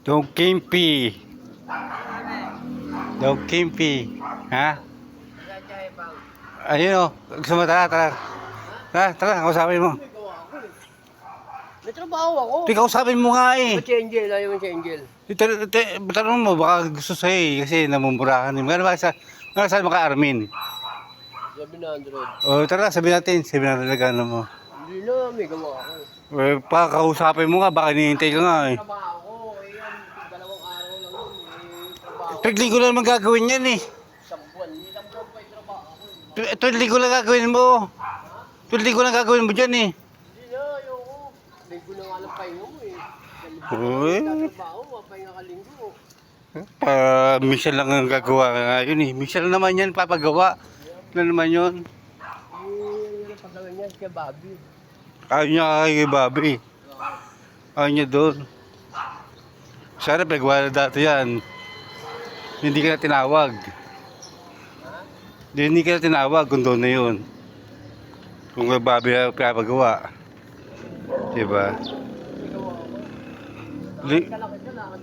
Dong Kimpi. Dong Kimpi. Ha? Ayun o. Gusto mo, tara, tara. Tara, kausapin mo. May trabaho ako. Di, kausapin mo nga eh. Ba't si Angel? Ayaw mo si Angel. Tanong mo, baka gusto sa'yo eh. Kasi namumurahan eh. Magkano ba saan maka-Armin? 700. O tara, sabihin natin nagano mo. Hindi na, may gawa ako. Kausapin mo nga, baka hinihintay ka nga eh. Trabaho ko. Ayan, 2 araw lang yun. Trabaho. Linggo na naman gagawin yan eh. Isang buwan. Ilang buwan pa yung trabaho ko. Linggo lang gagawin mo. Linggo lang gagawin mo dyan eh. Hindi na, ayoko. Linggo na nga lang pahinga mo eh. Uy. Trabaho, mapahinga ka linggo. Minsan lang ang gagawa ngayon eh. Minsan lang naman yan papagawa. Ano naman yun? Eh, pagkawin niya kay Bobby. Ayaw niya kay Bobby. Ayaw niya doon. Sana pagwala dati yan. Hindi ka na tinawag. Hindi ka na tinawag kung doon na yun. Kung kay Bobby na pinapagawa. Diba? May gawa ako. Li- Kalaki ka na.